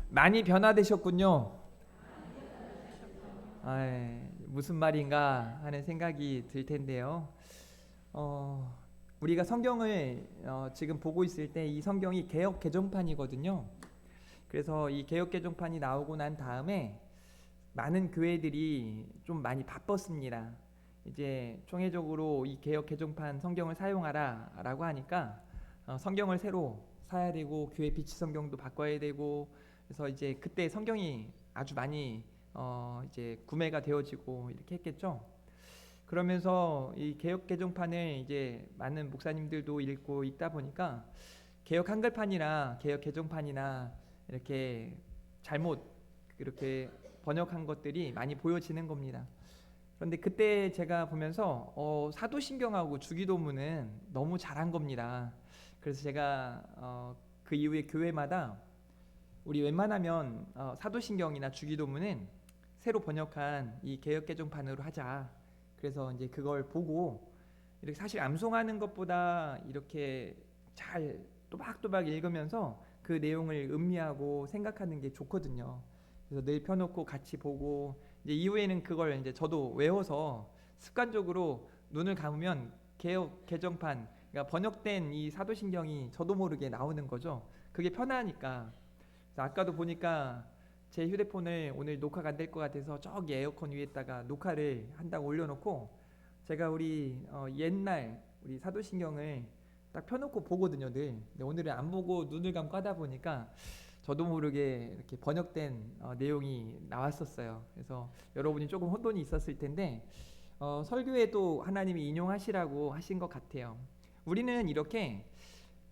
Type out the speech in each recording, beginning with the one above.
많이 변화되셨군요. 무슨 말인가 하는 생각이 들 텐데요. 우리가 성경을 지금 보고 있을 때 이 성경이 개역 개정판이거든요. 그래서 이 개역 개정판이 나오고 난 다음에 많은 교회들이 좀 많이 바빴습니다. 이제 총회적으로 이 개역 개정판 성경을 사용하라라고 하니까 성경을 새로 사야 되고 교회 비치 성경도 바꿔야 되고, 그래서 이제 그때 성경이 아주 많이 이제 구매가 되어지고 이렇게 했겠죠. 그러면서 이 개역 개정판을 이제 많은 목사님들도 읽고 있다 보니까 개역 한글판이나 개역 개정판이나 이렇게 잘못 이렇게 번역한 것들이 많이 보여지는 겁니다. 그런데 그때 제가 보면서 사도신경하고 주기도문은 너무 잘한 겁니다. 그래서 제가 그 이후에 교회마다 우리 웬만하면 사도신경이나 주기도문은 새로 번역한 이 개역개정판으로 하자. 그래서 이제 그걸 보고 이렇게 사실 암송하는 것보다 이렇게 잘 또박또박 읽으면서 그 내용을 음미하고 생각하는 게 좋거든요. 그래서 늘 펴놓고 같이 보고, 이제 이후에는 그걸 이제 저도 외워서 습관적으로 눈을 감으면 개역 개정판, 그러니까 번역된 이 사도신경이 저도 모르게 나오는 거죠. 그게 편하니까. 그래서 아까도 보니까 제 휴대폰을 오늘 녹화가 안 될 것 같아서 저기 에어컨 위에다가 녹화를 한다고 올려놓고 제가 우리 옛날 우리 사도신경을 딱 펴놓고 보거든요, 늘. 근데 오늘은 안 보고 눈을 감고 하다 보니까 저도 모르게 이렇게 번역된 내용이 나왔었어요. 그래서 여러분이 조금 혼돈이 있었을 텐데 설교에도 하나님이 인용하시라고 하신 것 같아요. 우리는 이렇게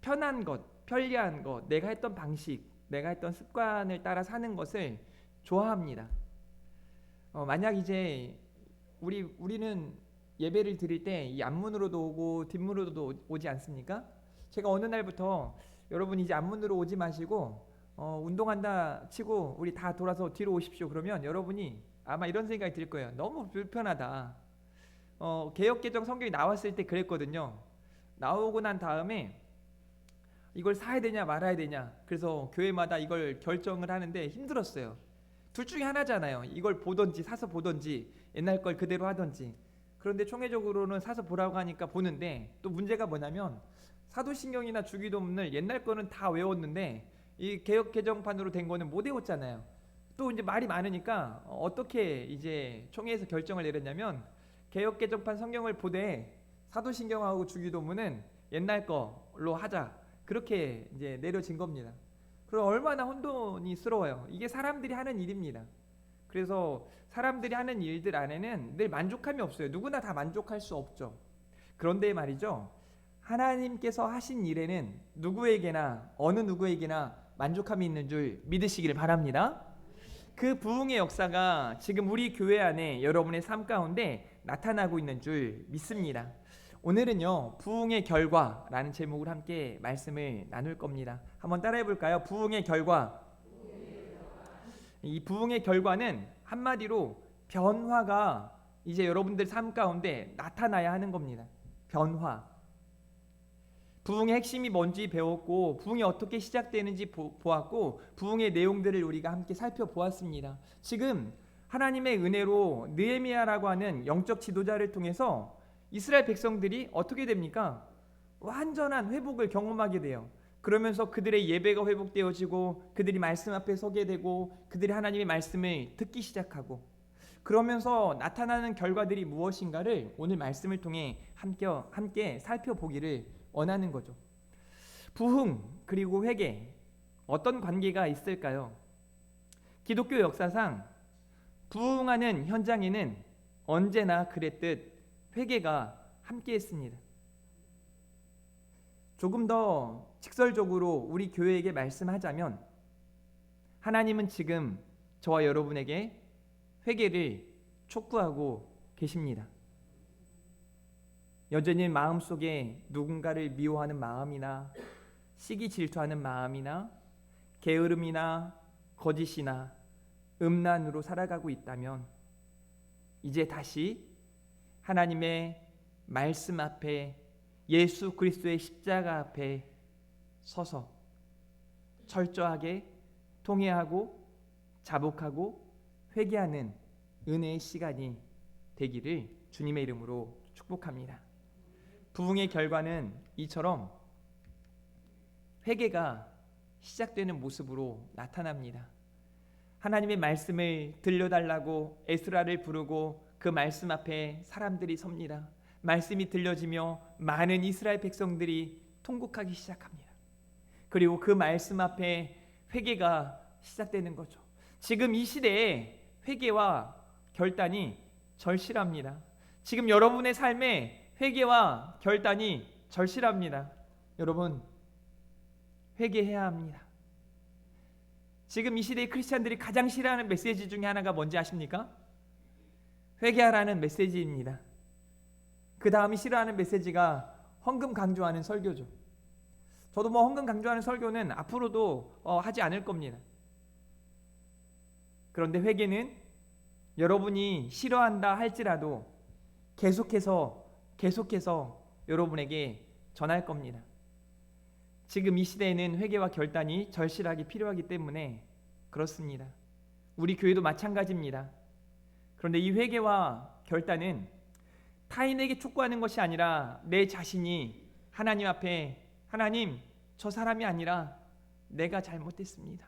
편한 것, 편리한 것, 내가 했던 방식, 내가 했던 습관을 따라 사는 것을 좋아합니다. 만약 이제 우리는 예배를 드릴 때 이 앞문으로도 오고 뒷문으로도 오지 않습니까? 제가 어느 날부터 여러분 이제 앞문으로 오지 마시고 운동한다 치고 우리 다 돌아서 뒤로 오십시오. 그러면 여러분이 아마 이런 생각이 들 거예요. 너무 불편하다. 개역개정 성경이 나왔을 때 그랬거든요. 나오고 난 다음에 이걸 사야 되냐 말아야 되냐, 그래서 교회마다 이걸 결정을 하는데 힘들었어요. 둘 중에 하나잖아요. 이걸 보던지 사서 보던지 옛날 걸 그대로 하던지. 그런데 총회적으로는 사서 보라고 하니까 보는데, 또 문제가 뭐냐면 사도신경이나 주기도문을 옛날 거는 다 외웠는데 이 개역 개정판으로 된 거는 못 외웠잖아요. 또 이제 말이 많으니까 어떻게 이제 총회에서 결정을 내렸냐면 개역 개정판 성경을 보되 사도신경하고 주기도문은 옛날 거로 하자, 그렇게 이제 내려진 겁니다. 그럼 얼마나 혼돈이스러워요. 이게 사람들이 하는 일입니다. 그래서 사람들이 하는 일들 안에는 늘 만족함이 없어요. 누구나 다 만족할 수 없죠. 그런데 말이죠, 하나님께서 하신 일에는 누구에게나 어느 누구에게나 만족함이 있는 줄 믿으시기를 바랍니다. 그 부흥의 역사가 지금 우리 교회 안에 여러분의 삶 가운데 나타나고 있는 줄 믿습니다. 오늘은요, 부흥의 결과라는 제목을 함께 말씀을 나눌 겁니다. 한번 따라해 볼까요? 부흥의 결과. 이 부흥의 결과는 한마디로 변화가 이제 여러분들 삶 가운데 나타나야 하는 겁니다. 변화. 부흥의 핵심이 뭔지 배웠고, 부흥이 어떻게 시작되는지 보았고, 부흥의 내용들을 우리가 함께 살펴보았습니다. 지금 하나님의 은혜로 느헤미야라고 하는 영적 지도자를 통해서 이스라엘 백성들이 어떻게 됩니까? 완전한 회복을 경험하게 돼요. 그러면서 그들의 예배가 회복되어지고 그들이 말씀 앞에 서게 되고 그들이 하나님의 말씀을 듣기 시작하고, 그러면서 나타나는 결과들이 무엇인가를 오늘 말씀을 통해 함께 살펴보기를 원하는 거죠. 부흥 그리고 회개, 어떤 관계가 있을까요? 기독교 역사상 부흥하는 현장에는 언제나 그랬듯 회개가 함께했습니다. 조금 더 직설적으로 우리 교회에게 말씀하자면 하나님은 지금 저와 여러분에게 회개를 촉구하고 계십니다. 여전히 마음속에 누군가를 미워하는 마음이나 시기 질투하는 마음이나 게으름이나 거짓이나 음란으로 살아가고 있다면 이제 다시 하나님의 말씀 앞에, 예수 그리스도의 십자가 앞에 서서 철저하게 통회하고 자복하고 회개하는 은혜의 시간이 되기를 주님의 이름으로 축복합니다. 부흥의 결과는 이처럼 회개가 시작되는 모습으로 나타납니다. 하나님의 말씀을 들려달라고 에스라를 부르고 그 말씀 앞에 사람들이 섭니다. 말씀이 들려지며 많은 이스라엘 백성들이 통곡하기 시작합니다. 그리고 그 말씀 앞에 회개가 시작되는 거죠. 지금 이 시대에 회개와 결단이 절실합니다. 지금 여러분의 삶에 회개와 결단이 절실합니다. 여러분, 회개해야 합니다. 지금 이 시대의 크리스찬들이 가장 싫어하는 메시지 중에 하나가 뭔지 아십니까? 회개하라는 메시지입니다. 그 다음이 싫어하는 메시지가 헌금 강조하는 설교죠. 저도 헌금 강조하는 설교는 앞으로도 하지 않을 겁니다. 그런데 회개는 여러분이 싫어한다 할지라도 계속해서 여러분에게 전할 겁니다. 지금 이 시대에는 회개와 결단이 절실하게 필요하기 때문에 그렇습니다. 우리 교회도 마찬가지입니다. 그런데 이 회개와 결단은 타인에게 촉구하는 것이 아니라 내 자신이 하나님 앞에, 하나님, 저 사람이 아니라 내가 잘못했습니다.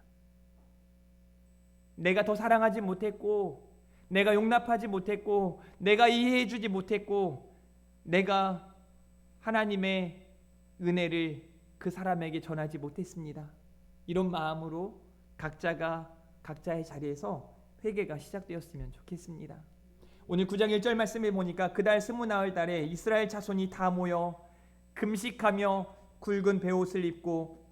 내가 더 사랑하지 못했고, 내가 용납하지 못했고, 내가 이해해주지 못했고, 내가 하나님의 은혜를 그 사람에게 전하지 못했습니다. 이런 마음으로 각자가 각자의 자리에서 회개가 시작되었으면 좋겠습니다. 오늘 9장 1절 말씀에 보니까 그달 스무나흘 달에 이스라엘 자손이 다 모여 금식하며 굵은 베옷을 입고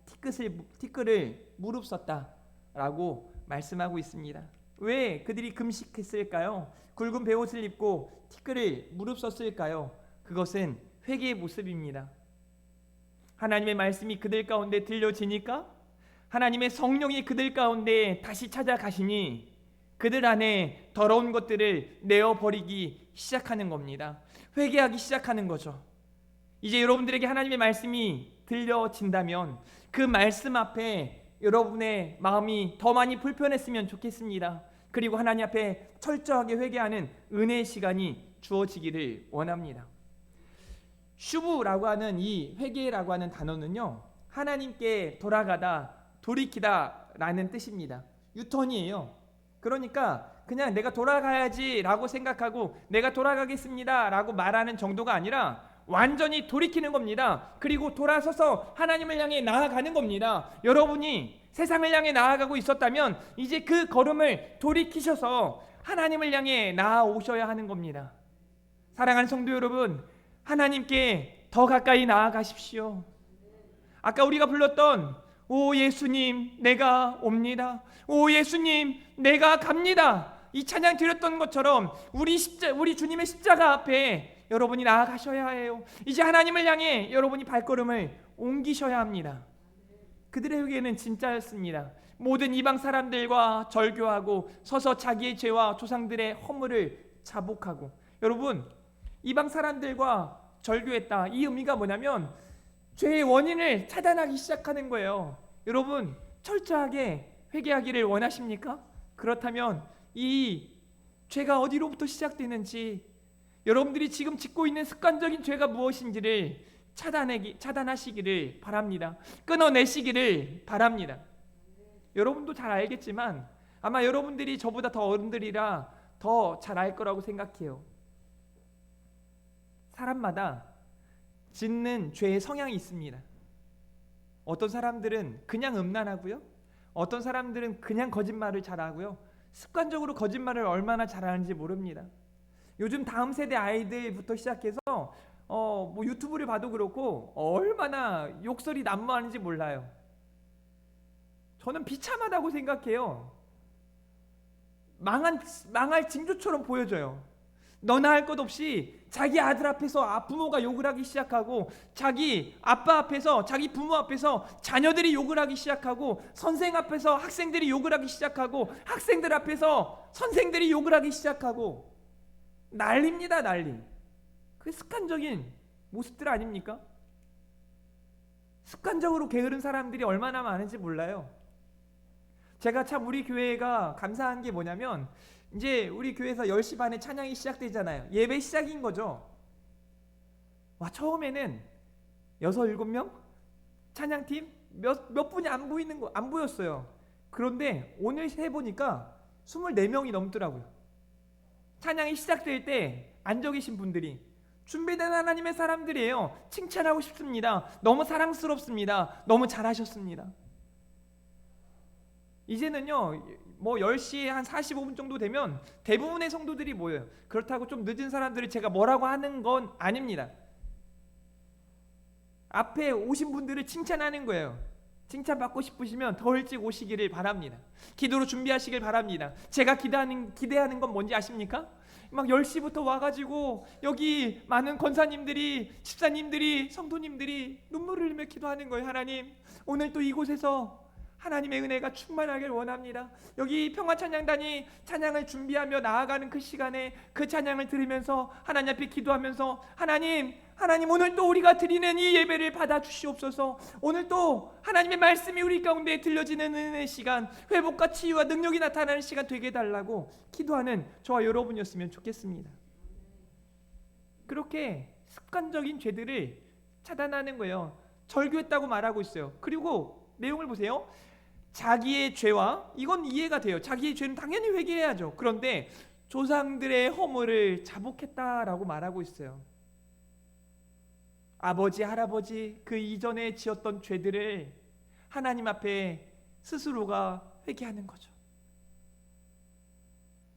티끌을 무릅썼다라고 말씀하고 있습니다. 왜 그들이 금식했을까요? 굵은 베옷을 입고 티끌을 무릅썼을까요? 그것은 회개의 모습입니다. 하나님의 말씀이 그들 가운데 들려지니까 하나님의 성령이 그들 가운데 다시 찾아가시니 그들 안에 더러운 것들을 내어버리기 시작하는 겁니다. 회개하기 시작하는 거죠. 이제 여러분들에게 하나님의 말씀이 들려진다면 그 말씀 앞에 여러분의 마음이 더 많이 불편했으면 좋겠습니다. 그리고 하나님 앞에 철저하게 회개하는 은혜의 시간이 주어지기를 원합니다. 슈브라고 하는 이 회개라고 하는 단어는요, 하나님께 돌아가다, 돌이키다 라는 뜻입니다. 유턴이에요. 그러니까 그냥 내가 돌아가야지 라고 생각하고 내가 돌아가겠습니다 라고 말하는 정도가 아니라 완전히 돌이키는 겁니다. 그리고 돌아서서 하나님을 향해 나아가는 겁니다. 여러분이 세상을 향해 나아가고 있었다면 이제 그 걸음을 돌이키셔서 하나님을 향해 나아오셔야 하는 겁니다. 사랑하는 성도 여러분, 하나님께 더 가까이 나아가십시오. 아까 우리가 불렀던 오 예수님 내가 옵니다, 오 예수님 내가 갑니다, 이 찬양 드렸던 것처럼 우리 주님의 십자가 앞에 여러분이 나아가셔야 해요. 이제 하나님을 향해 여러분이 발걸음을 옮기셔야 합니다. 그들의 회개는 진짜였습니다. 모든 이방 사람들과 절교하고 서서 자기의 죄와 조상들의 허물을 자복하고, 여러분 이방 사람들과 절교했다, 이 의미가 뭐냐면 죄의 원인을 차단하기 시작하는 거예요. 여러분 철저하게 회개하기를 원하십니까? 그렇다면 이 죄가 어디로부터 시작되는지, 여러분들이 지금 짓고 있는 습관적인 죄가 무엇인지를 차단하시기를 바랍니다. 끊어내시기를 바랍니다. 여러분도 잘 알겠지만 아마 여러분들이 저보다 더 어른들이라 더 잘 알 거라고 생각해요. 사람마다 짓는 죄의 성향이 있습니다. 어떤 사람들은 그냥 음란하고요, 어떤 사람들은 그냥 거짓말을 잘하고요, 습관적으로 거짓말을 얼마나 잘하는지 모릅니다. 요즘 다음 세대 아이들부터 시작해서 유튜브를 봐도 그렇고 얼마나 욕설이 난무하는지 몰라요. 저는 비참하다고 생각해요. 망할 징조처럼 보여져요. 너나 할 것 없이 자기 아들 앞에서 부모가 욕을 하기 시작하고, 자기 아빠 앞에서, 자기 부모 앞에서 자녀들이 욕을 하기 시작하고, 선생 앞에서 학생들이 욕을 하기 시작하고, 학생들 앞에서 선생들이 욕을 하기 시작하고, 난리입니다, 난리. 그게 습관적인 모습들 아닙니까? 습관적으로 게으른 사람들이 얼마나 많은지 몰라요. 제가 참 우리 교회가 감사한 게 뭐냐면 이제 우리 교회에서 10시 반에 찬양이 시작되잖아요. 예배 시작인 거죠. 와, 처음에는 6, 7명 찬양팀 몇 분이 안 보였어요. 그런데 오늘 해보니까 24명이 넘더라고요. 찬양이 시작될 때 앉아 계신 분들이 준비된 하나님의 사람들이에요. 칭찬하고 싶습니다. 너무 사랑스럽습니다. 너무 잘하셨습니다. 이제는요, 뭐 10시 한 45분 정도 되면 대부분의 성도들이 모여요. 그렇다고 좀 늦은 사람들을 제가 뭐라고 하는 건 아닙니다. 앞에 오신 분들을 칭찬하는 거예요. 칭찬받고 싶으시면 더 일찍 오시기를 바랍니다. 기도로 준비하시길 바랍니다. 제가 기대하는 건 뭔지 아십니까? 막 10시부터 와가지고 여기 많은 권사님들이, 집사님들이, 성도님들이 눈물을 흘리며 기도하는 거예요. 하나님, 오늘 또 이곳에서 하나님의 은혜가 충만하길 원합니다. 여기 평화찬양단이 찬양을 준비하며 나아가는 그 시간에 그 찬양을 들으면서 하나님 앞에 기도하면서 하나님 오늘 또 우리가 드리는 이 예배를 받아주시옵소서. 오늘 또 하나님의 말씀이 우리 가운데 들려지는 은혜의 시간, 회복과 치유와 능력이 나타나는 시간 되게 해달라고 기도하는 저와 여러분이었으면 좋겠습니다. 그렇게 습관적인 죄들을 차단하는 거예요. 절규했다고 말하고 있어요. 그리고 내용을 보세요. 자기의 죄와, 이건 이해가 돼요. 자기의 죄는 당연히 회개해야죠. 그런데 조상들의 허물을 자복했다라고 말하고 있어요. 아버지, 할아버지 그 이전에 지었던 죄들을 하나님 앞에 스스로가 회개하는 거죠.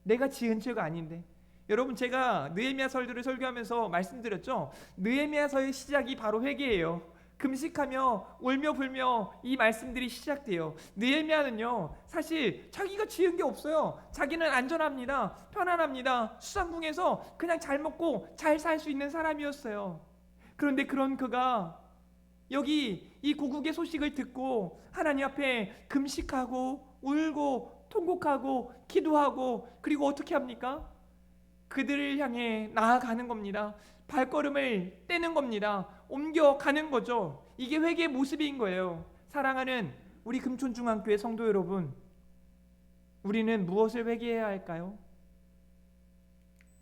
내가 지은 죄가 아닌데. 여러분, 제가 느헤미야서를 설교하면서 말씀드렸죠. 느헤미야서의 시작이 바로 회개예요. 금식하며 울며 불며 이 말씀들이 시작돼요. 느헤미야는요, 사실 자기가 지은 게 없어요. 자기는 안전합니다. 편안합니다. 수상궁에서 그냥 잘 먹고 잘 살 수 있는 사람이었어요. 그런데 그런 그가 여기 이 고국의 소식을 듣고 하나님 앞에 금식하고 울고 통곡하고 기도하고, 그리고 어떻게 합니까? 그들을 향해 나아가는 겁니다. 발걸음을 떼는 겁니다. 옮겨가는 거죠. 이게 회개의 모습인 거예요. 사랑하는 우리 금촌중앙교회 성도 여러분, 우리는 무엇을 회개해야 할까요?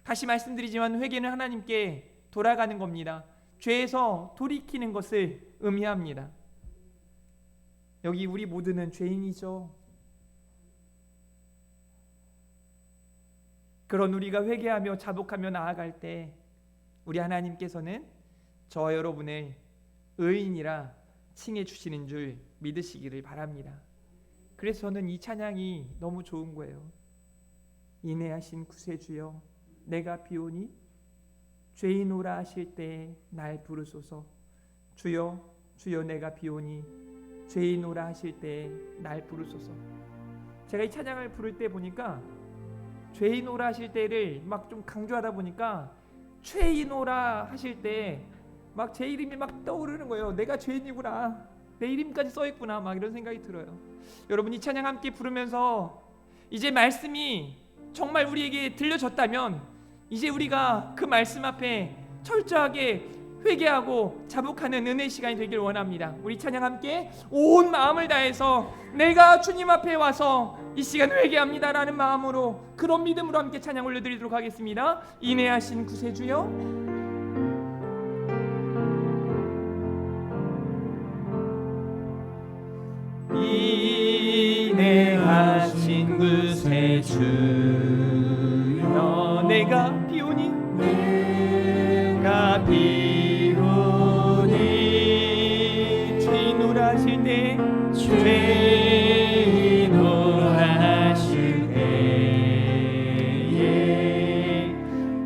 다시 말씀드리지만 회개는 하나님께 돌아가는 겁니다. 죄에서 돌이키는 것을 의미합니다. 여기 우리 모두는 죄인이죠. 그런 우리가 회개하며 자복하며 나아갈 때 우리 하나님께서는 저와 여러분을 의인이라 칭해 주시는 줄 믿으시기를 바랍니다. 그래서 저는 이 찬양이 너무 좋은 거예요. 인애하신 구세주여 내가 비오니 죄인오라 하실 때 날 부르소서. 주여 주여 내가 비오니 죄인오라 하실 때 날 부르소서. 제가 이 찬양을 부를 때 보니까 죄인오라 하실 때를 막 좀 강조하다 보니까 죄인오라 하실 때 막 제 이름이 막 떠오르는 거예요. 내가 죄인이구나, 내 이름까지 써있구나, 막 이런 생각이 들어요. 여러분, 이 찬양 함께 부르면서 이제 말씀이 정말 우리에게 들려졌다면 이제 우리가 그 말씀 앞에 철저하게 회개하고 자복하는 은혜의 시간이 되길 원합니다. 우리 찬양 함께 온 마음을 다해서 내가 주님 앞에 와서 이 시간 회개합니다라는 마음으로, 그런 믿음으로 함께 찬양 올려드리도록 하겠습니다. 인애하신 구세주여 인애하신 구세주여 내가 비오니 내가 비오니 죄인오라 하실 때 죄인오라 하실 때에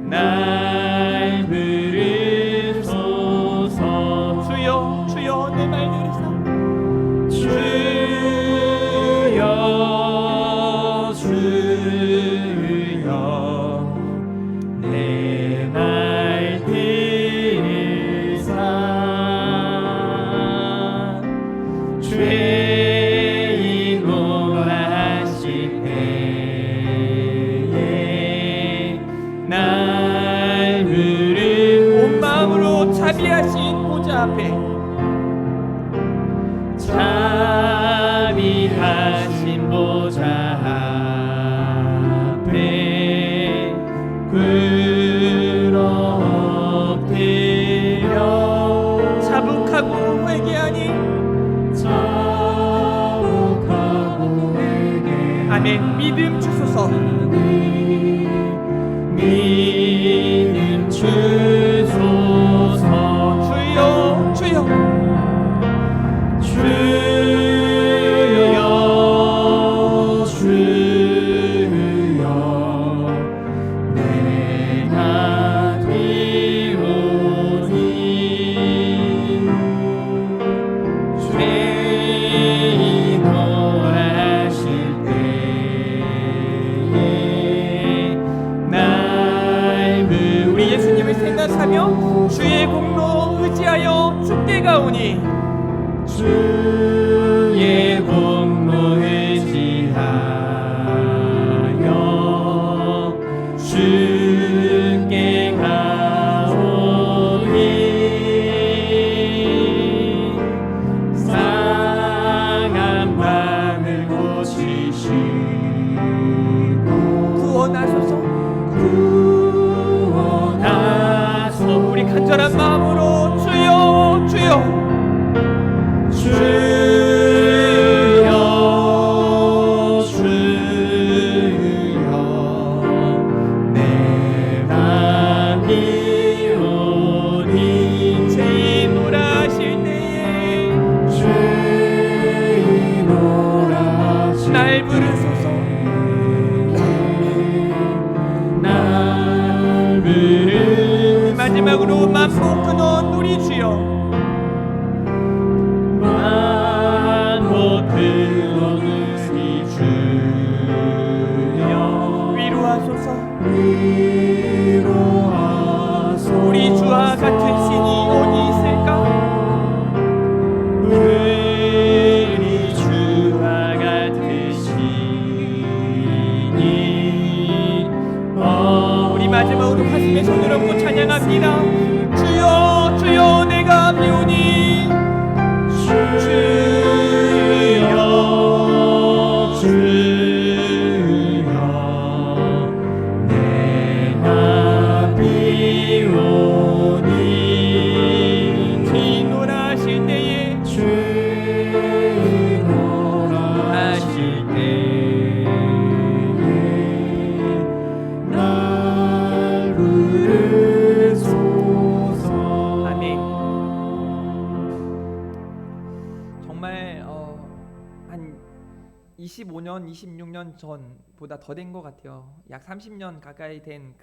날 부르소서. 주여 주여 내 말 들으사. 주여 주여 아멘. 믿음 주소서. 믿음 주소서. 주여 주여 주여 주여 내가 비오니 주의 노라실 때에 날 우리 예수님을 생각하며 주의 공로 의지하여 주께 가오니 주의 공로 의지하여 주께 가오니 상한 마음을 고치시고 구원하소서. 구원하소서. 우리 간절한 마음으로 주여 주여 주여 주여 내가 비오니 죄인 노라실 때에 죄인 노라실 날 부르소서. 날 부르소서. 마지막으로 맘 먹는 우리 주여 만못 들어오니 주여 위로하소서. 위로하소서. 우리 주와 같은 신이 어디 있을까? 우리 주와 같은 신이 우리 마지막으로 가슴에 손을 얹고 찬양합니다. 주여 주여 내가 비오니 주여 주여 내가 비오니 죄인 노라실 때에 죄인 노라실 때에 날 부르소서. 아멘. 정말 한 25년, 26년 전보다 더 된 것 같아요. 약 30년 가까이 된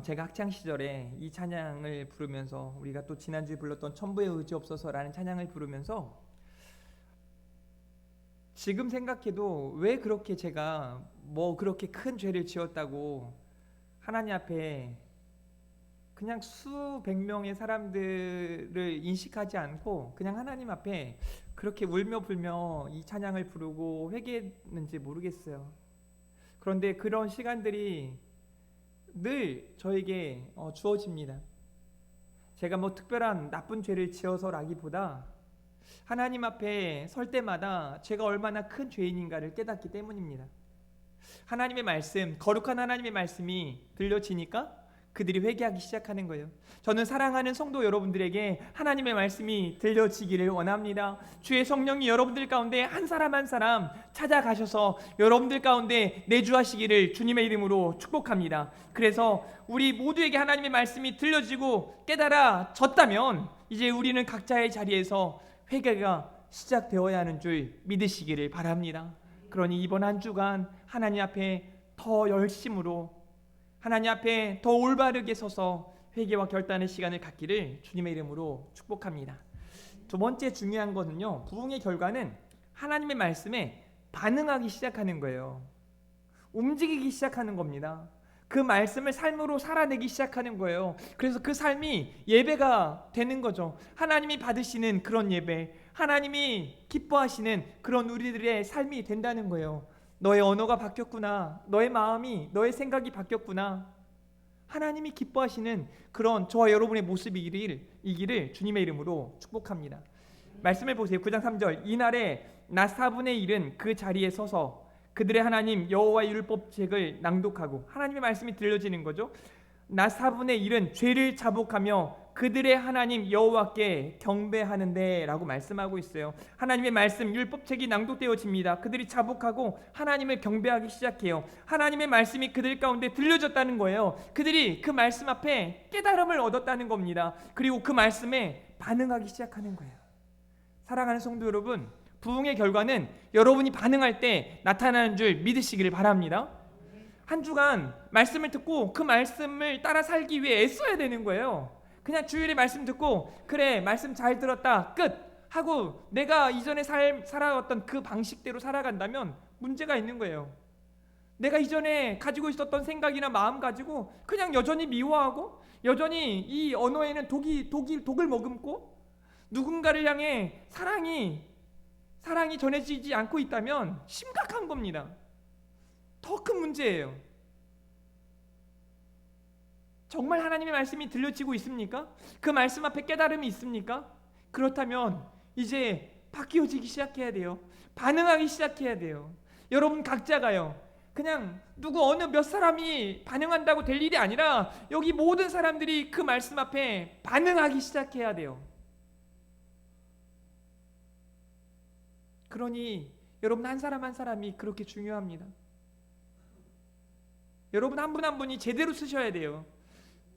제가 학창 시절에 이 찬양을 부르면서 우리가 또 지난주에 불렀던 천부의 의지 없어서라는 찬양을 부르면서 지금 생각해도 왜 그렇게 제가 뭐 그렇게 큰 죄를 지었다고 하나님 앞에 그냥 수백 명의 사람들을 인식하지 않고 그냥 하나님 앞에 그렇게 울며 불며 이 찬양을 부르고 회개했는지 모르겠어요. 그런데 그런 시간들이 늘 저에게 주어집니다. 제가 뭐 특별한 나쁜 죄를 지어서라기보다 하나님 앞에 설 때마다 제가 얼마나 큰 죄인인가를 깨닫기 때문입니다. 하나님의 말씀, 거룩한 하나님의 말씀이 들려지니까 그들이 회개하기 시작하는 거예요. 저는 사랑하는 성도 여러분들에게 하나님의 말씀이 들려지기를 원합니다. 주의 성령이 여러분들 가운데 한 사람 한 사람 찾아가셔서 여러분들 가운데 내주하시기를 주님의 이름으로 축복합니다. 그래서 우리 모두에게 하나님의 말씀이 들려지고 깨달아졌다면 이제 우리는 각자의 자리에서 회개가 시작되어야 하는 줄 믿으시기를 바랍니다. 그러니 이번 한 주간 하나님 앞에 더 열심으로 하나님 앞에 더 올바르게 서서 회개와 결단의 시간을 갖기를 주님의 이름으로 축복합니다. 두 번째 중요한 것은요, 부흥의 결과는 하나님의 말씀에 반응하기 시작하는 거예요. 움직이기 시작하는 겁니다. 그 말씀을 삶으로 살아내기 시작하는 거예요. 그래서 그 삶이 예배가 되는 거죠. 하나님이 받으시는 그런 예배, 하나님이 기뻐하시는 그런 우리들의 삶이 된다는 거예요. 너의 언어가 바뀌었구나, 너의 마음이, 너의 생각이 바뀌었구나, 하나님이 기뻐하시는 그런 저와 여러분의 모습이기를 주님의 이름으로 축복합니다. 말씀을 보세요. 9장 3절. 이날에 나 4분의 1은 그 자리에 서서 그들의 하나님 여호와의 율법책을 낭독하고, 하나님의 말씀이 들려지는 거죠. 나 4분의 1은 죄를 자복하며 그들의 하나님 여호와께 경배하는데 라고 말씀하고 있어요. 하나님의 말씀 율법책이 낭독되어집니다. 그들이 자복하고 하나님을 경배하기 시작해요. 하나님의 말씀이 그들 가운데 들려졌다는 거예요. 그들이 그 말씀 앞에 깨달음을 얻었다는 겁니다. 그리고 그 말씀에 반응하기 시작하는 거예요. 사랑하는 성도 여러분, 부흥의 결과는 여러분이 반응할 때 나타나는 줄 믿으시기를 바랍니다. 한 주간 말씀을 듣고 그 말씀을 따라 살기 위해 애써야 되는 거예요. 그냥 주일에 말씀 듣고 그래 말씀 잘 들었다 끝 하고 내가 이전에 살아왔던 그 방식대로 살아간다면 문제가 있는 거예요. 내가 이전에 가지고 있었던 생각이나 마음 가지고 그냥 여전히 미워하고 여전히 이 언어에는 독을 머금고 누군가를 향해 사랑이 전해지지 않고 있다면 심각한 겁니다. 더 큰 문제예요. 정말 하나님의 말씀이 들려지고 있습니까? 그 말씀 앞에 깨달음이 있습니까? 그렇다면 이제 바뀌어지기 시작해야 돼요. 반응하기 시작해야 돼요. 여러분 각자가요. 그냥 어느 몇 사람이 반응한다고 될 일이 아니라 여기 모든 사람들이 그 말씀 앞에 반응하기 시작해야 돼요. 그러니 여러분 한 사람 한 사람이 그렇게 중요합니다. 여러분 한 분 한 분이 제대로 쓰셔야 돼요.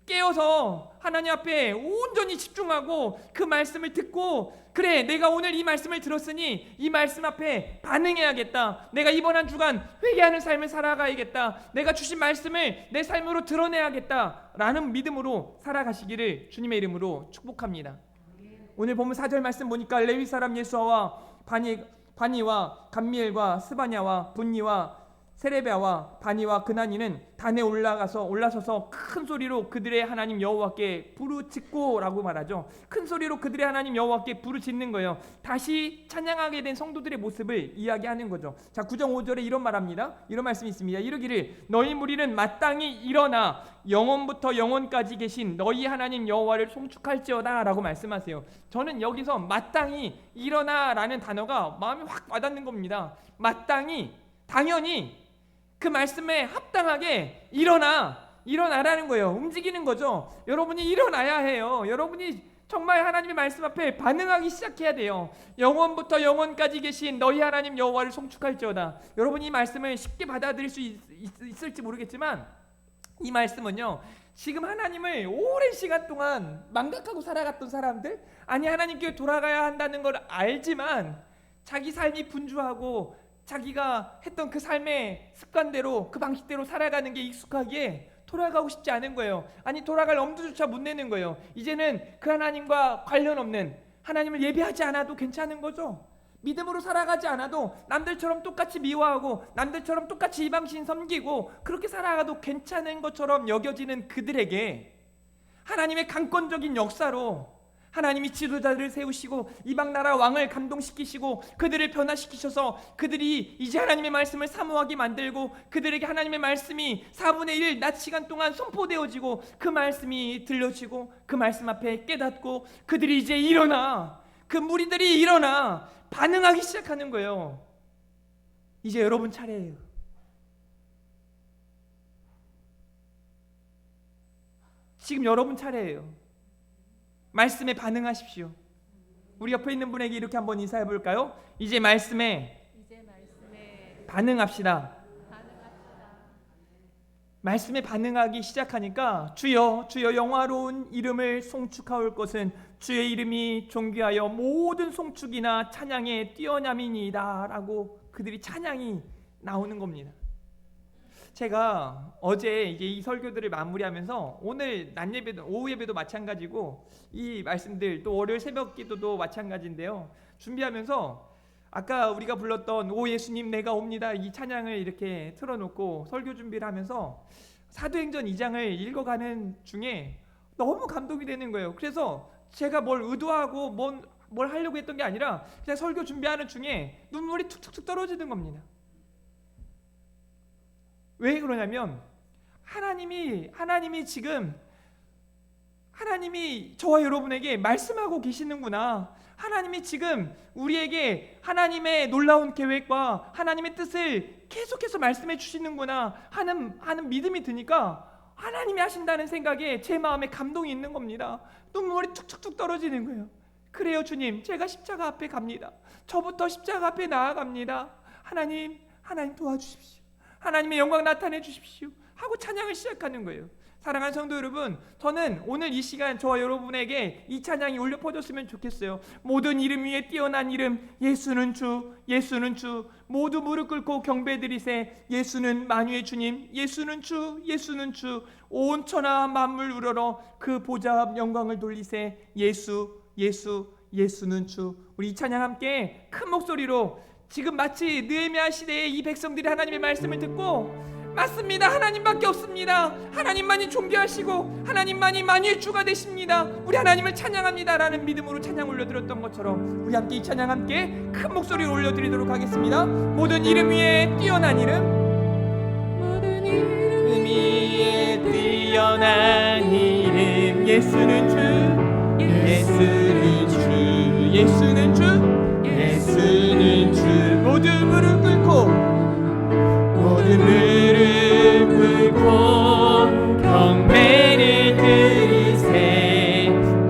깨어서 하나님 앞에 온전히 집중하고 그 말씀을 듣고 그래 내가 오늘 이 말씀을 들었으니 이 말씀 앞에 반응해야겠다. 내가 이번 한 주간 회개하는 삶을 살아가야겠다. 내가 주신 말씀을 내 삶으로 드러내야겠다 라는 믿음으로 살아가시기를 주님의 이름으로 축복합니다. 오늘 본문 4절 말씀 보니까 레위 사람 예수아와 바니와 감미엘과 스바냐와 분니와 세레비아와 바니와 그나니는 단에 올라서서 큰 소리로 그들의 하나님 여호와께 부르짖고라고 말하죠. 큰 소리로 그들의 하나님 여호와께 부르짖는 거예요. 다시 찬양하게 된 성도들의 모습을 이야기하는 거죠. 자, 9장 5절에 이런 말합니다. 이런 말씀이 있습니다. 이르기를 너희 무리는 마땅히 일어나 영원부터 영원까지 계신 너희 하나님 여호와를 송축할지어다 라고 말씀하세요. 저는 여기서 마땅히 일어나라는 단어가 마음이 확 와닿는 겁니다. 마땅히, 당연히 그 말씀에 합당하게 일어나라는 거예요. 움직이는 거죠. 여러분이 일어나야 해요. 여러분이 정말 하나님의 말씀 앞에 반응하기 시작해야 돼요. 영원부터 영원까지 계신 너희 하나님 여호와를 송축할지어다. 여러분이 이 말씀을 쉽게 받아들일 수 있을지 모르겠지만 이 말씀은요, 지금 하나님을 오랜 시간 동안 망각하고 살아갔던 사람들, 아니 하나님께 돌아가야 한다는 걸 알지만 자기 삶이 분주하고 자기가 했던 그 삶의 습관대로 그 방식대로 살아가는 게 익숙하기에 돌아가고 싶지 않은 거예요. 아니 돌아갈 엄두조차 못 내는 거예요. 이제는 그 하나님과 관련 없는, 하나님을 예배하지 않아도 괜찮은 거죠. 믿음으로 살아가지 않아도 남들처럼 똑같이 미워하고 남들처럼 똑같이 이방신 섬기고 그렇게 살아가도 괜찮은 것처럼 여겨지는 그들에게 하나님의 강권적인 역사로 하나님이 지도자들을 세우시고 이방 나라 왕을 감동시키시고 그들을 변화시키셔서 그들이 이제 하나님의 말씀을 사모하게 만들고 그들에게 하나님의 말씀이 4분의 1 낮 시간 동안 선포되어지고 그 말씀이 들려지고 그 말씀 앞에 깨닫고 그들이 이제 일어나, 그 무리들이 일어나 반응하기 시작하는 거예요. 이제 여러분 차례예요. 지금 여러분 차례예요. 말씀에 반응하십시오. 우리 옆에 있는 분에게 이렇게 한번 인사해 볼까요? 이제 말씀에 반응합시다. 말씀에 반응하기 시작하니까 주여 영화로운 이름을 송축하올 것은 주의 이름이 존귀하여 모든 송축이나 찬양에 뛰어남이니이다 라고 그들이 찬양이 나오는 겁니다. 제가 어제 이제 이 설교들을 마무리하면서 오늘 낮 예배도 오후 예배도 마찬가지고 이 말씀들 또 월요일 새벽 기도도 마찬가지인데요. 준비하면서 아까 우리가 불렀던 오 예수님 내가 옵니다 이 찬양을 이렇게 틀어놓고 설교 준비를 하면서 사도행전 2장을 읽어가는 중에 너무 감동이 되는 거예요. 그래서 제가 뭘 의도하고 뭘 하려고 했던 게 아니라 그냥 설교 준비하는 중에 눈물이 툭툭툭 떨어지는 겁니다. 왜 그러냐면 하나님이 지금 하나님이 저와 여러분에게 말씀하고 계시는구나. 하나님이 지금 우리에게 하나님의 놀라운 계획과 하나님의 뜻을 계속해서 말씀해 주시는구나 하는 믿음이 드니까 하나님이 하신다는 생각에 제 마음에 감동이 있는 겁니다. 눈물이 툭툭툭 떨어지는 거예요. 그래요 주님, 제가 십자가 앞에 갑니다. 저부터 십자가 앞에 나아갑니다. 하나님 도와주십시오. 하나님의 영광 나타내 주십시오 하고 찬양을 시작하는 거예요. 사랑하는 성도 여러분, 저는 오늘 이 시간 저와 여러분에게 이 찬양이 울려 퍼졌으면 좋겠어요. 모든 이름 위에 뛰어난 이름, 예수는 주, 예수는 주. 모두 무릎 꿇고 경배드리세. 예수는 만유의 주님, 예수는 주, 예수는 주. 온 천하 만물 우러러 그 보좌 앞 영광을 돌리세. 예수, 예수, 예수는 주. 우리 이 찬양 함께 큰 목소리로, 지금 마치 느헤미야 시대에 이 백성들이 하나님의 말씀을 듣고, 맞습니다, 하나님밖에 없습니다, 하나님만이 존귀하시고 하나님만이 만유의 주가 되십니다, 우리 하나님을 찬양합니다 라는 믿음으로 찬양 올려드렸던 것처럼 우리 함께 이 찬양 함께 큰 목소리로 올려드리도록 하겠습니다. 모든 이름 위에 뛰어난 이름, 모든 이름 위에 뛰어난 이름, 예수는 주, 예수는 주, 예수는 주, 예수는 주. 모든 무릎 꿇고, 모든 무릎 꿇고 경배를 드리세.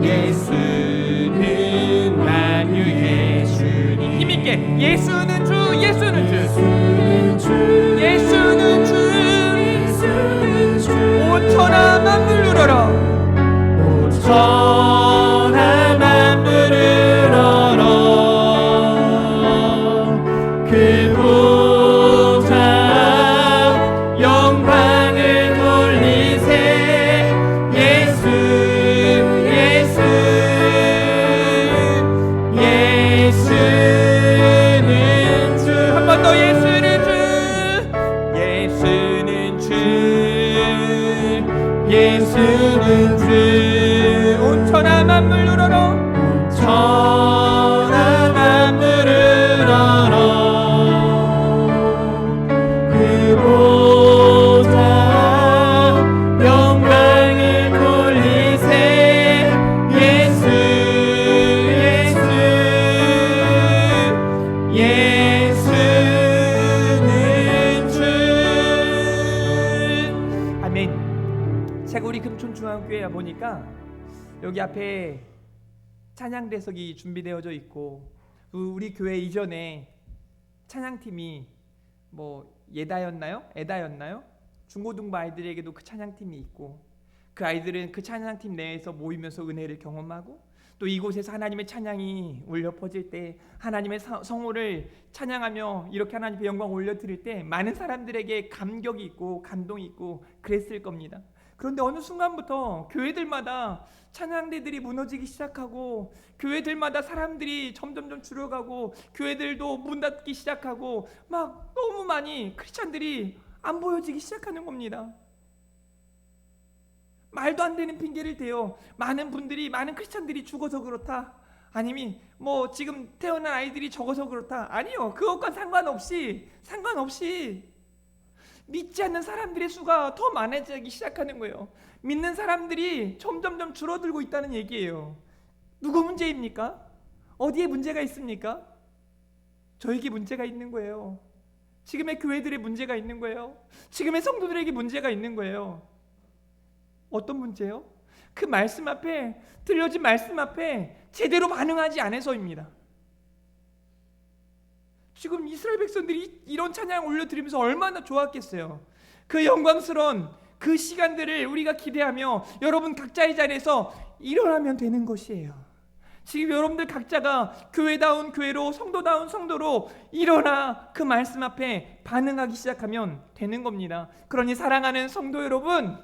예수는 만유의 주님. 힘있게 예수는 주, 예수는 주, 예수는 주, 예수는 주. 온 천하 만물 우러러, 온 천하 만물 우러러 그 영광을 돌리세. 예수, 예수, 예수는 주. 한 번 더 예수는 주, 예수는 주, 예수는 주. 온 천하 만물 우러러, 온 천하 만물 우러러 중앙교회에 보니까 여기 앞에 찬양대석이 준비되어져 있고, 우리 교회 이전에 찬양팀이 뭐 예다였나요? 에다였나요? 중고등부 아이들에게도 그 찬양팀이 있고, 그 아이들은 그 찬양팀 내에서 모이면서 은혜를 경험하고, 또 이곳에서 하나님의 찬양이 울려 퍼질 때 하나님의 성호를 찬양하며 이렇게 하나님의 영광 올려드릴 때 많은 사람들에게 감격이 있고 감동이 있고 그랬을 겁니다. 그런데 어느 순간부터 교회들마다 찬양대들이 무너지기 시작하고, 교회들마다 사람들이 점점점 줄어가고, 교회들도 문 닫기 시작하고, 막 너무 많이 크리스찬들이 안 보여지기 시작하는 겁니다. 말도 안 되는 핑계를 대요. 많은 크리스찬들이 죽어서 그렇다, 아니면 뭐 지금 태어난 아이들이 적어서 그렇다. 아니요, 그것과 상관없이 믿지 않는 사람들의 수가 더 많아지기 시작하는 거예요. 믿는 사람들이 점점점 줄어들고 있다는 얘기예요. 누구 문제입니까? 어디에 문제가 있습니까? 저에게 문제가 있는 거예요. 지금의 교회들의 문제가 있는 거예요. 지금의 성도들에게 문제가 있는 거예요. 어떤 문제요? 그 말씀 앞에, 들려진 말씀 앞에 제대로 반응하지 않아서입니다. 지금 이스라엘 백성들이 이런 찬양 올려드리면서 얼마나 좋았겠어요. 그 영광스러운 그 시간들을 우리가 기대하며 여러분 각자의 자리에서 일어나면 되는 것이에요. 지금 여러분들 각자가 교회다운 교회로, 성도다운 성도로 일어나 그 말씀 앞에 반응하기 시작하면 되는 겁니다. 그러니 사랑하는 성도 여러분,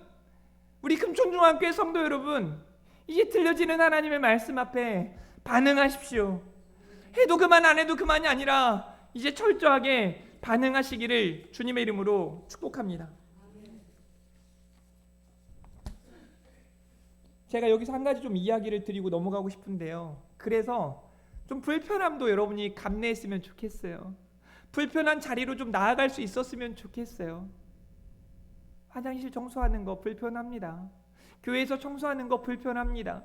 우리 금촌중앙교회 성도 여러분, 이제 들려지는 하나님의 말씀 앞에 반응하십시오. 해도 그만 안 해도 그만이 아니라 이제 철저하게 반응하시기를 주님의 이름으로 축복합니다. 제가 여기서 한 가지 좀 이야기를 드리고 넘어가고 싶은데요. 그래서 좀 불편함도 여러분이 감내했으면 좋겠어요. 불편한 자리로 좀 나아갈 수 있었으면 좋겠어요. 화장실 청소하는 거 불편합니다. 교회에서 청소하는 거 불편합니다.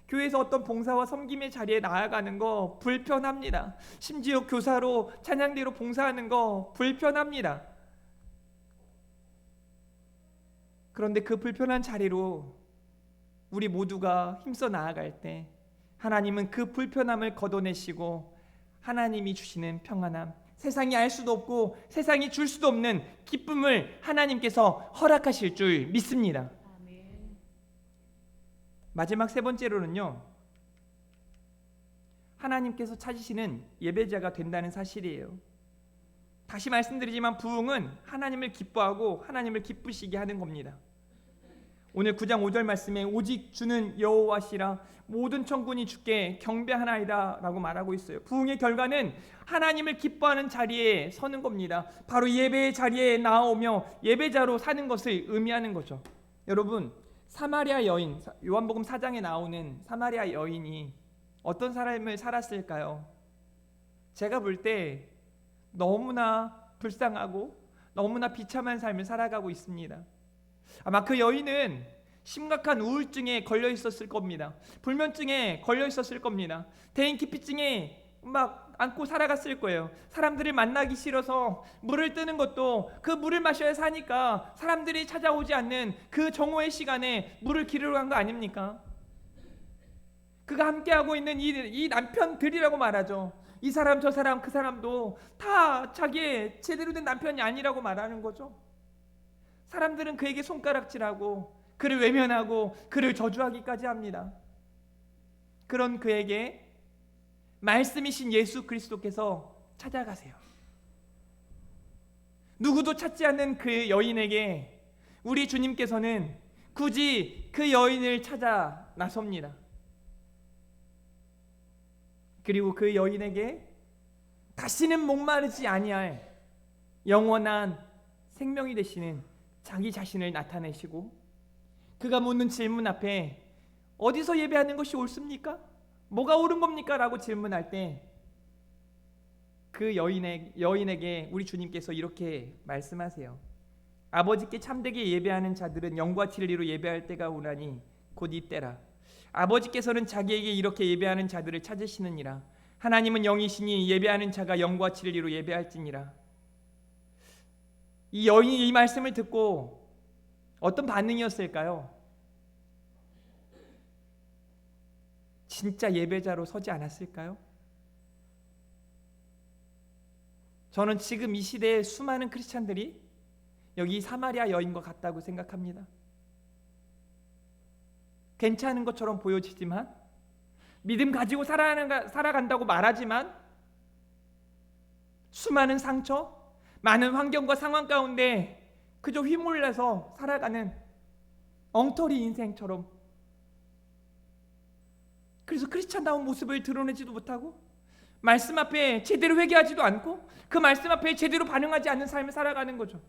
교회에서 어떤 봉사와 섬김의 자리에 나아가는 거 불편합니다. 심지어 교사로, 찬양대로 봉사하는 거 불편합니다. 그런데 그 불편한 자리로 우리 모두가 힘써 나아갈 때 하나님은 그 불편함을 걷어내시고 하나님이 주시는 평안함, 세상이 알 수도 없고 세상이 줄 수도 없는 기쁨을 하나님께서 허락하실 줄 믿습니다. 마지막 세 번째로는요, 하나님께서 찾으시는 예배자가 된다는 사실이에요. 다시 말씀드리지만 부흥은 하나님을 기뻐하고 하나님을 기쁘시게 하는 겁니다. 오늘 9장 5절 말씀에 오직 주는 여호와시라 모든 천군이 주께 경배하나이다 라고 말하고 있어요. 부흥의 결과는 하나님을 기뻐하는 자리에 서는 겁니다. 바로 예배의 자리에 나오며 예배자로 사는 것을 의미하는 거죠. 여러분, 사마리아 여인, 요한복음 4장에 나오는 사마리아 여인이 어떤 삶을 살았을까요? 제가 볼 때 너무나 불쌍하고 너무나 비참한 삶을 살아가고 있습니다. 아마 그 여인은 심각한 우울증에 걸려 있었을 겁니다. 불면증에 걸려 있었을 겁니다. 대인기피증에 막 안고 살아갔을 거예요. 사람들을 만나기 싫어서 물을 뜨는 것도 그 물을 마셔야 사니까 사람들이 찾아오지 않는 그 정오의 시간에 물을 기르러 간 거 아닙니까? 그가 함께하고 있는 이 남편들이라고 말하죠. 이 사람 저 사람 그 사람도 다 자기의 제대로 된 남편이 아니라고 말하는 거죠. 사람들은 그에게 손가락질하고 그를 외면하고 그를 저주하기까지 합니다. 그런 그에게 말씀이신 예수 그리스도께서 찾아가세요. 누구도 찾지 않는 그 여인에게 우리 주님께서는 굳이 그 여인을 찾아 나섭니다. 그리고 그 여인에게 다시는 목마르지 아니할 영원한 생명이 되시는 자기 자신을 나타내시고, 그가 묻는 질문 앞에 어디서 예배하는 것이 옳습니까? 뭐가 옳은 겁니까? 라고 질문할 때 그 여인에게 우리 주님께서 이렇게 말씀하세요. 아버지께 참되게 예배하는 자들은 영과 진리로 예배할 때가 오나니 곧 이때라. 아버지께서는 자기에게 이렇게 예배하는 자들을 찾으시느니라. 하나님은 영이시니 예배하는 자가 영과 진리로 예배할지니라. 이 여인이 이 말씀을 듣고 어떤 반응이었을까요? 진짜 예배자로 서지 않았을까요? 저는 지금 이 시대의 수많은 크리스찬들이 여기 사마리아 여인과 같다고 생각합니다. 괜찮은 것처럼 보여지지만, 믿음 가지고 살아간다고 말하지만, 수많은 상처, 많은 환경과 상황 가운데 그저 휘몰려서 살아가는 엉터리 인생처럼, 그래서 크리스찬다운 모습을 드러내지도 못하고 말씀 앞에 제대로 회개하지도 않고 그 말씀 앞에 제대로 반응하지 않는 삶을 살아가는 거죠.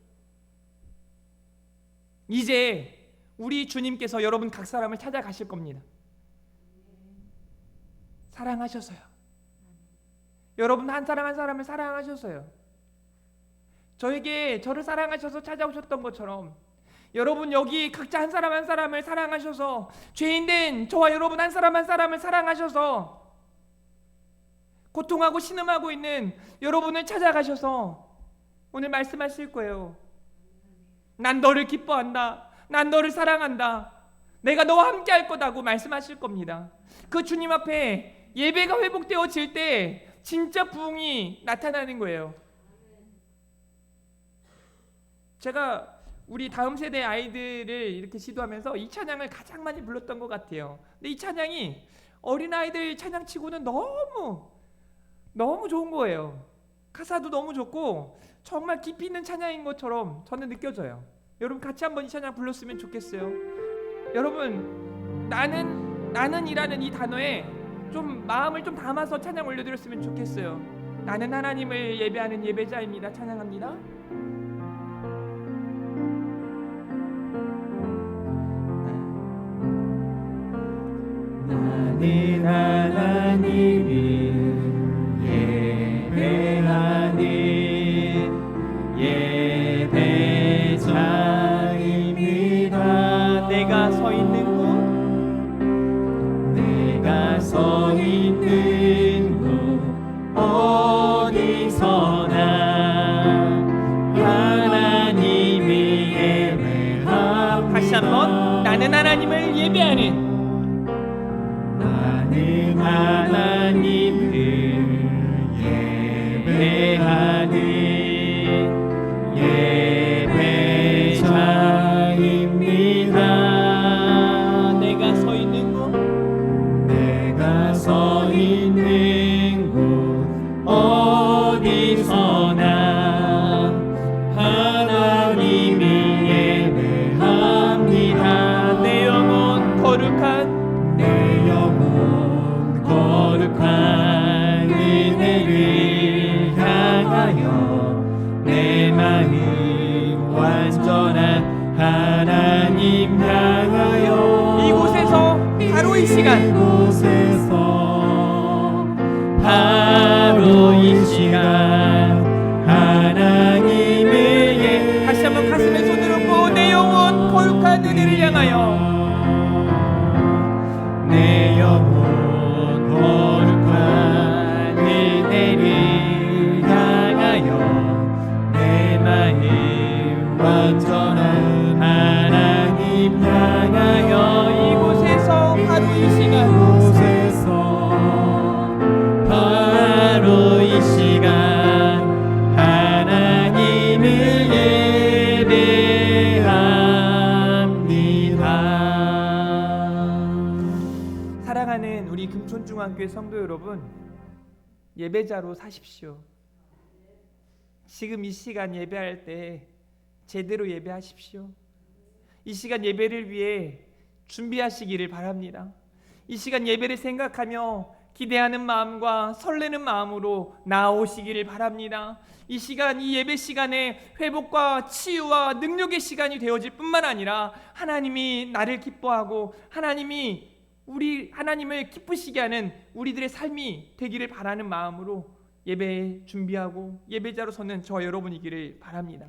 이제 우리 주님께서 여러분 각 사람을 찾아가실 겁니다. 사랑하셔서요. 여러분 한 사람 한 사람을 사랑하셔서요. 저를 사랑하셔서 찾아오셨던 것처럼 여러분 여기 각자 한 사람 한 사람을 사랑하셔서, 죄인된 저와 여러분 한 사람 한 사람을 사랑하셔서 고통하고 신음하고 있는 여러분을 찾아가셔서 오늘 말씀하실 거예요. 난 너를 기뻐한다. 난 너를 사랑한다. 내가 너와 함께 할 거다고 말씀하실 겁니다. 그 주님 앞에 예배가 회복되어질 때 진짜 부흥이 나타나는 거예요. 제가 우리 다음 세대 아이들을 이렇게 지도하면서 이 찬양을 가장 많이 불렀던 것 같아요. 근데 이 찬양이 어린아이들 찬양치고는 너무 좋은 거예요. 가사도 너무 좋고 정말 깊이 있는 찬양인 것처럼 저는 느껴져요. 여러분 같이 한번 이 찬양 불렀으면 좋겠어요. 여러분 나는이라는 이 단어에 좀 마음을 좀 담아서 찬양 올려드렸으면 좋겠어요. 나는 하나님을 예배하는 예배자입니다. 찬양합니다. 나는 하나님을 예배하는 예배자입니다. 내가 서 있는 곳, 내가 서 있는 곳 어디서나 하나님을 예배합니다. 다시 나는 하나님을 예배하는 나는 하나님을 예배하는 예배자입니다. 내가 서 있는 곳 내가 서 있는 곳 어디서나 하나님이 예배합니다. 내 영혼 거룩한 내 영혼 거룩한 은혜를 향하여 내 마음 완전한 하나님 향하여 이곳에서 바로 이 시간 이곳에서 바로 이 시간 하나님을 다시 한번 가슴에 손을 얹고 내 영혼 거룩한 은혜를 향하여 내 영혼 거룩한 은혜를 향하여 내 마음 완전한 하나님 향하여 이곳에서 바로 이 시간 이곳에서 바로 이 시간 하나님을 예배합니다. 사랑하는 우리 금촌중앙교회 성도 여러분, 예배자로 사십시오. 지금 이 시간 예배할 때 제대로 예배하십시오. 이 시간 예배를 위해 준비하시기를 바랍니다. 이 시간 예배를 생각하며 기대하는 마음과 설레는 마음으로 나오시기를 바랍니다. 이 시간, 이 예배 시간에 회복과 치유와 능력의 시간이 되어질 뿐만 아니라 하나님이 나를 기뻐하고 하나님을 기쁘시게 하는 우리들의 삶이 되기를 바라는 마음으로 예배에 준비하고 예배자로 서는 저 여러분이기를 바랍니다.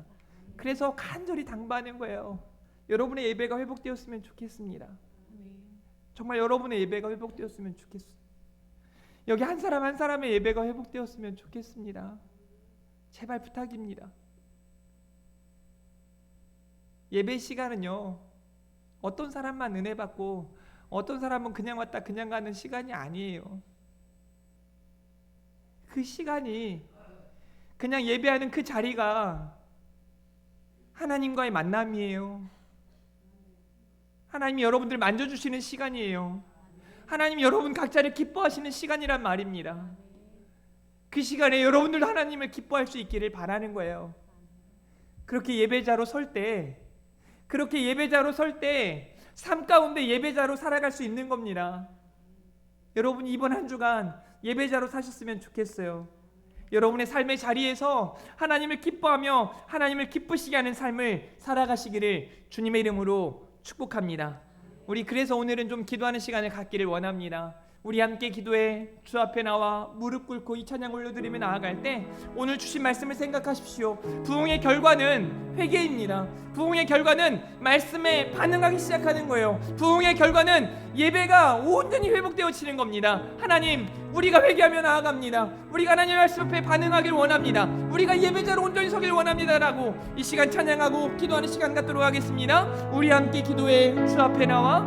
그래서 간절히 당부하는 거예요. 여러분의 예배가 회복되었으면 좋겠습니다. 정말 여러분의 예배가 회복되었으면 좋겠습니다. 여기 한 사람 한 사람의 예배가 회복되었으면 좋겠습니다. 제발 부탁입니다. 예배 시간은요, 어떤 사람만 은혜 받고 어떤 사람은 그냥 왔다 그냥 가는 시간이 아니에요. 그 시간이, 그냥 예배하는 그 자리가 하나님과의 만남이에요. 하나님이 여러분들 만져주시는 시간이에요. 하나님이 여러분 각자를 기뻐하시는 시간이란 말입니다. 그 시간에 여러분들도 하나님을 기뻐할 수 있기를 바라는 거예요. 그렇게 예배자로 설 때, 삶 가운데 예배자로 살아갈 수 있는 겁니다. 여러분이 이번 한 주간 예배자로 사셨으면 좋겠어요. 여러분의 삶의 자리에서 하나님을 기뻐하며 하나님을 기쁘시게 하는 삶을 살아가시기를 주님의 이름으로 축복합니다. 우리 그래서 오늘은 좀 기도하는 시간을 갖기를 원합니다. 우리 함께 기도해 주 앞에 나와 무릎 꿇고 이 찬양 올려드리며 나아갈 때 오늘 주신 말씀을 생각하십시오. 부흥의 결과는 회개입니다. 부흥의 결과는 말씀에 반응하기 시작하는 거예요. 부흥의 결과는 예배가 온전히 회복되어지는 겁니다. 하나님, 우리가 회개하며 나아갑니다. 우리가 하나님의 말씀 앞에 반응하길 원합니다. 우리가 예배자로 온전히 서길 원합니다 라고 이 시간 찬양하고 기도하는 시간 갖도록 하겠습니다. 우리 함께 기도해 주 앞에 나와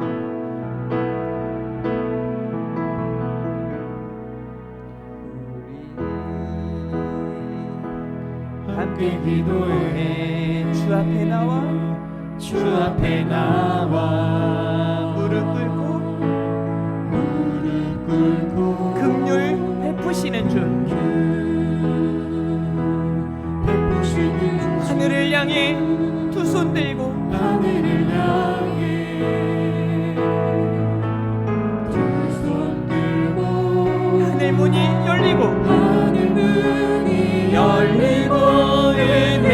함께 기도해 주 앞에 나와 주 앞에 나와 무릎 꿇고 긍휼 베푸시는 주, 베푸시는 주 하늘을 향해 두 손 들고 하늘을 향해 두 손 들고 하늘 문이 열리고 하늘 문이 열리고 은혜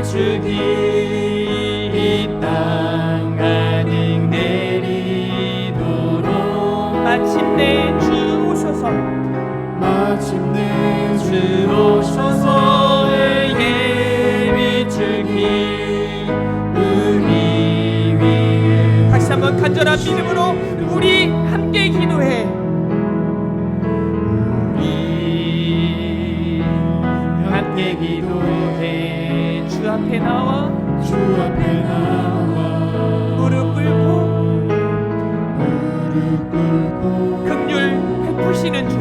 비추기 이 땅 가득 내리도록 마침내 주 오셔서 주 오셔서 은혜 비추기 우리 위에 다시 한번 간절한 믿음으로 우리 함께 기도해 우리 함께 기도해 주 앞에 나와 주 앞에 나와 무릎 꿇고 긍휼 베푸시는 주,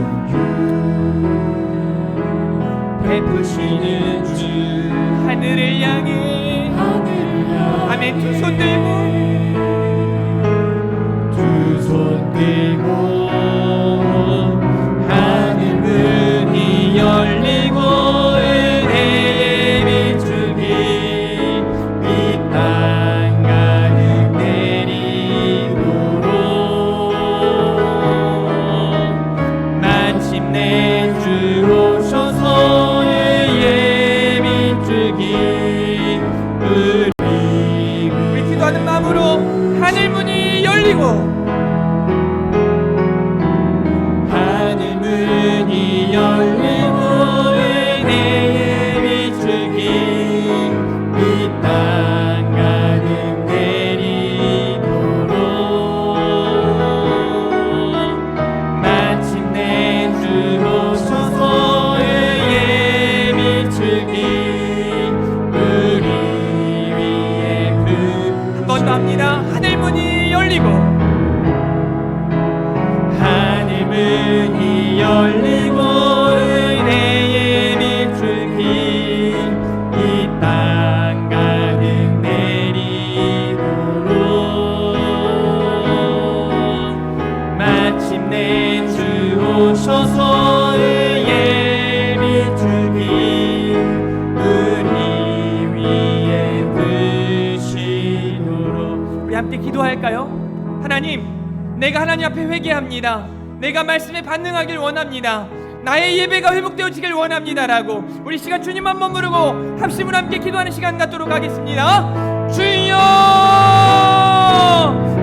베푸시는 주 하늘을 향해 아멘. 두 손 들고 하늘 문이 열리고 은혜의 비추기 이 땅 가득 내리도록 마침내 주 오셔서 은혜의 비추기 우리 기도하는 마음으로 하늘 문이 열리고 열리고 은혜의 비추기 이 땅 가득 내리도록 마침내 주 오셔서 은혜의 비추기 우리 위에 한 번 더 합니다. 하늘 문이 열리고 하늘 문이 열리고 은혜의 비추기 이 땅 가득 내리도록 마침내 주 오셔서 은혜의 비추기 우리 위에 드시도록. 우리 함께 기도할까요? 하나님, 내가 하나님 앞에 회개합니다. 내가 말씀에 반응하길 원합니다. 나의 예배가 회복되어지길 원합니다라고 우리 시간 주님 한 번 부르고 합심으로 함께 기도하는 시간 갖도록 하겠습니다. 주여!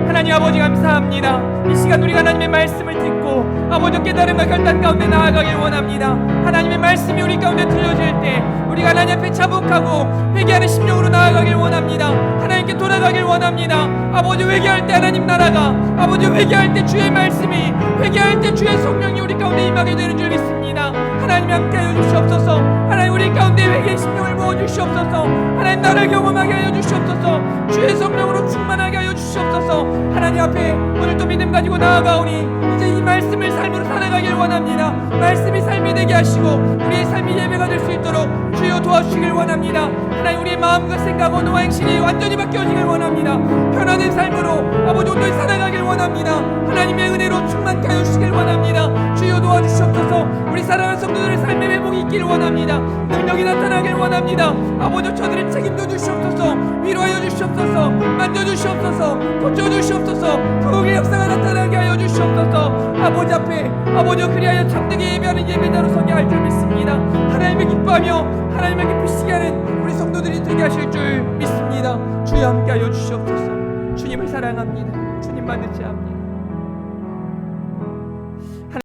하나님 아버지 감사합니다. 이 시간 우리가 하나님의 말씀을 듣고 아버지 깨달음과 결단 가운데 나아가길 원합니다. 하나님의 말씀이 우리 가운데 들려질 때 우리가 하나님 앞에 자복하고 회개하는 심령으로 나아가길 원합니다. 하나님께 돌아가길 원합니다. 아버지 회개할 때 하나님 나라가 아버지 회개할 때 주의 말씀이 회개할 때 주의 성령이 우리 가운데 임하게 되는 줄 믿습니다. 하나님 함께하여 주시옵소서. 하나님 우리 가운데 회개의 심령을 부어주시옵소서. 하나님 나를 경험하게 하여 주시옵소서. 주의 성령으로 충만하게 하여 주시옵소서. 하나님 앞에 오늘도 믿음 가지고 나아가오니 이제 이 말씀을 삶으로 살아가길 원합니다. 말씀이 삶이 되게 하시고 우리의 삶이 예배가 될 수 있도록 주여 도와주시길 원합니다. 하나님 우리의 마음과 생각 언어와 행실이 완전히 바뀌어지길 원합니다. 변화된 삶으로 아버지 온전히 살아가길 원합니다. 하나님의 은혜로 충만케 하여 주시길 원합니다. 주여 도와주시옵소서. 우리 사랑하는 성도들의 삶의 회복이 있기를 원합니다. 능력이 나타나길 원합니다. 아버지 저들을 책임져 주시옵소서. 위로하여 주시옵소서. 만져주시옵소서. 고쳐주시옵소서. 부흥의 역사가 나타나게 하여 주시옵소서. 아버지 앞에 아버지 그리하여 참되게 예배하는 예배자로 서게 할 줄 믿습니다. 하나님을 기뻐하며 하나님을 기쁘시게 하는 우리 성도들이 되게 하실 줄 믿습니다. 주여 함께 하여 주시옵소서. 주님을 사랑합니다. 주님만 의지합니다.